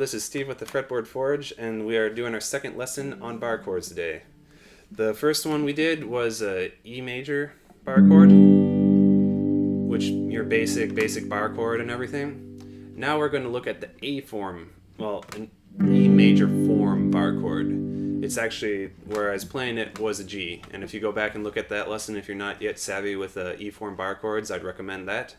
this is Steve with the Fretboard Forge, and we are doing our second lesson on bar chords today. The first one we did was a E major bar chord, which your basic bar chord and everything. Now we're going to look at the A form, well, an E major form bar chord. It's actually, where I was playing it was a G, and if you go back and look at that lesson, if you're not yet savvy with E form bar chords, I'd recommend that.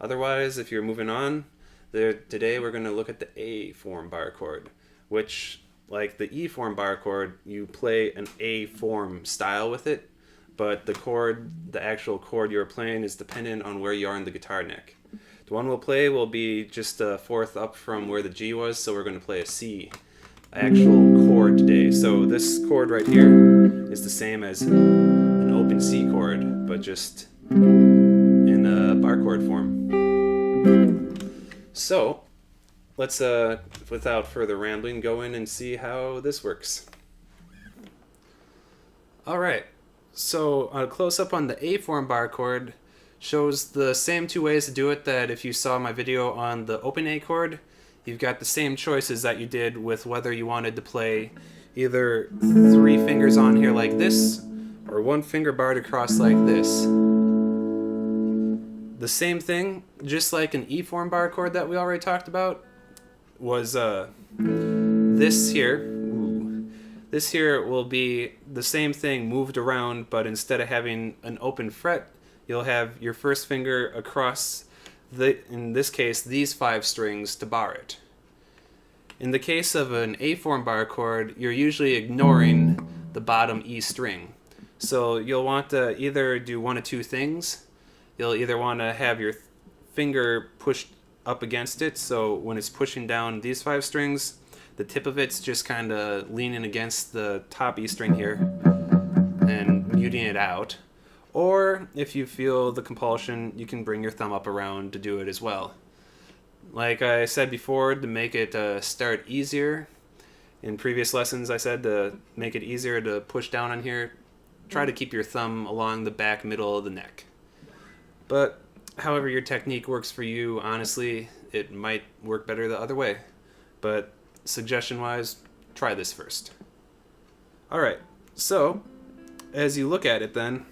Otherwise, if you're moving on, today we're going to look at the A form bar chord, which, like the E form bar chord, you play an A form style with it, but the actual chord you're playing is dependent on where you are in the guitar neck. The one we'll play will be just a fourth up from where the G was, so we're going to play a C actual chord today. So this chord right here is the same as an open C chord, but just in a bar chord form. So let's, without further rambling, go in and see how this works. Alright, so a close-up on the A form bar chord shows the same two ways to do it that if you saw my video on the open A chord. You've got the same choices that you did with whether you wanted to play either 3 fingers on here like this, or 1 finger barred across like this. The same thing, just like an E form bar chord that we already talked about, was this here. This here will be the same thing moved around, but instead of having an open fret, you'll have your first finger across, in this case, these 5 strings to bar it. In the case of an A form bar chord, you're usually ignoring the bottom E string. So you'll want to either do one of 2 things. You'll either want to have your finger pushed up against it, so when it's pushing down these 5 strings, the tip of it's just kind of leaning against the top E string here and muting it out. Or if you feel the compulsion, you can bring your thumb up around to do it as well. Like I said before, to make it start easier, in previous lessons I said to make it easier to push down on here, try to keep your thumb along the back middle of the neck. But however your technique works for you, honestly, it might work better the other way. But suggestion-wise, try this first. Alright, so as you look at it then,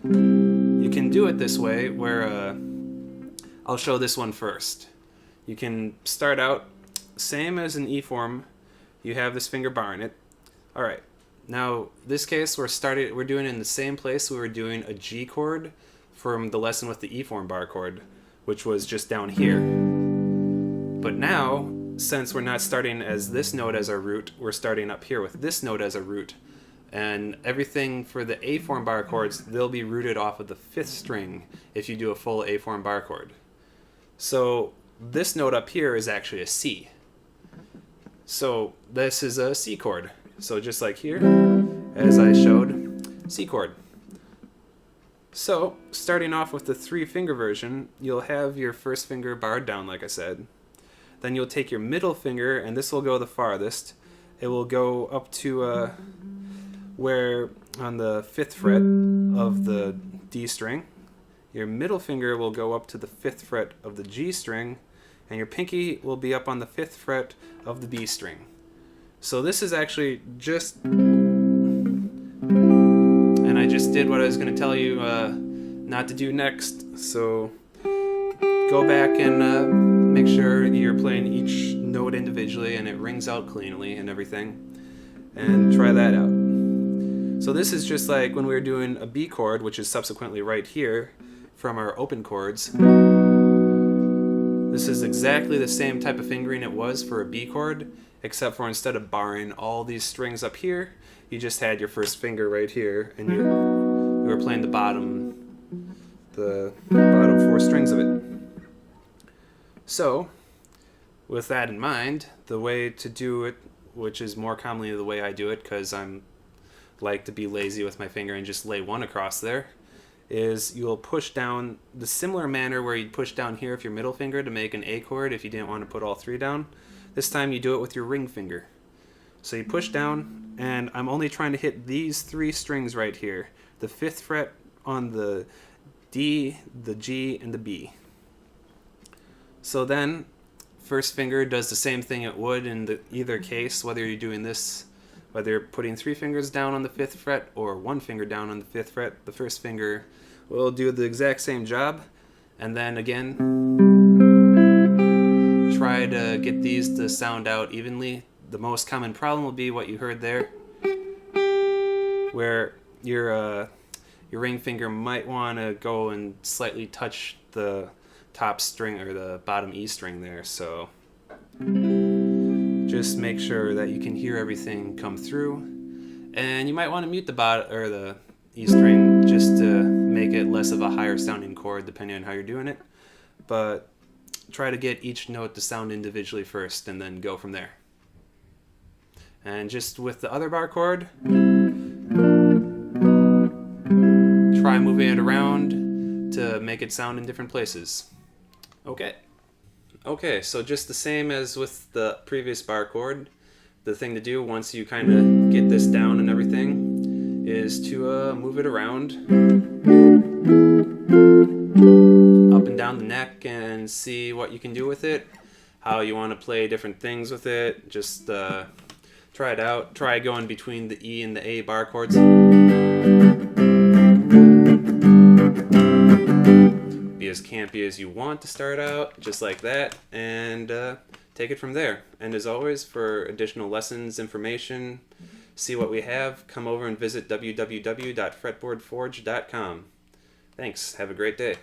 you can do it this way, where I'll show this one first. You can start out same as an E form. You have this finger barring it. Alright, now this case we're doing it in the same place we were doing a G chord from the lesson with the E form bar chord, which was just down here. But now, since we're not starting as this note as our root, we're starting up here with this note as a root. And everything for the A form bar chords, they'll be rooted off of the 5th string if you do a full A form bar chord. So this note up here is actually a C. So this is a C chord. So just like here, as I showed, C chord. So starting off with the 3-finger version, you'll have your first finger barred down like I said. Then you'll take your middle finger, and this will go the farthest. It will go up to where on the 5th fret of the D string, your middle finger will go up to the 5th fret of the G string, and your pinky will be up on the 5th fret of the B string. So this is actually just, and I just did what I was going to tell you not to do next, so go back and make sure you're playing each note individually and it rings out cleanly and everything, and try that out. So this is just like when we were doing a B chord, which is subsequently right here from our open chords. This is exactly the same type of fingering it was for a B chord, except for instead of barring all these strings up here, you just had your first finger right here, and you were playing the bottom 4 strings of it. So, with that in mind, the way to do it, which is more commonly the way I do it, because I'm like to be lazy with my finger and just lay 1 across there, is you'll push down the similar manner where you'd push down here with your middle finger to make an A chord if you didn't want to put all 3 down. This time you do it with your ring finger. So you push down, and I'm only trying to hit these 3 strings right here. The 5th fret on the D, the G, and the B. So then first finger does the same thing it would in either case, whether you're doing this, whether you're putting 3 fingers down on the 5th fret or 1 finger down on the 5th fret. The first finger will do the exact same job. And then again, try to get these to sound out evenly. The most common problem will be what you heard there, where your ring finger might want to go and slightly touch the top string or the bottom E string there. So just make sure that you can hear everything come through, and you might want to mute the the E string just to make it less of a higher sounding chord, depending on how you're doing it. But try to get each note to sound individually first, and then go from there. And just with the other bar chord, try moving it around to make it sound in different places. Okay, so just the same as with the previous bar chord, the thing to do once you kind of get this down and everything is to move it around up and down the neck and see what you can do with it, how you want to play different things with it. Just try it out. Try going between the E and the A bar chords. Be as campy as you want to start out, just like that, and take it from there. And as always, for additional lessons, information, see what we have, come over and visit www.fretboardforge.com. Thanks. Have a great day.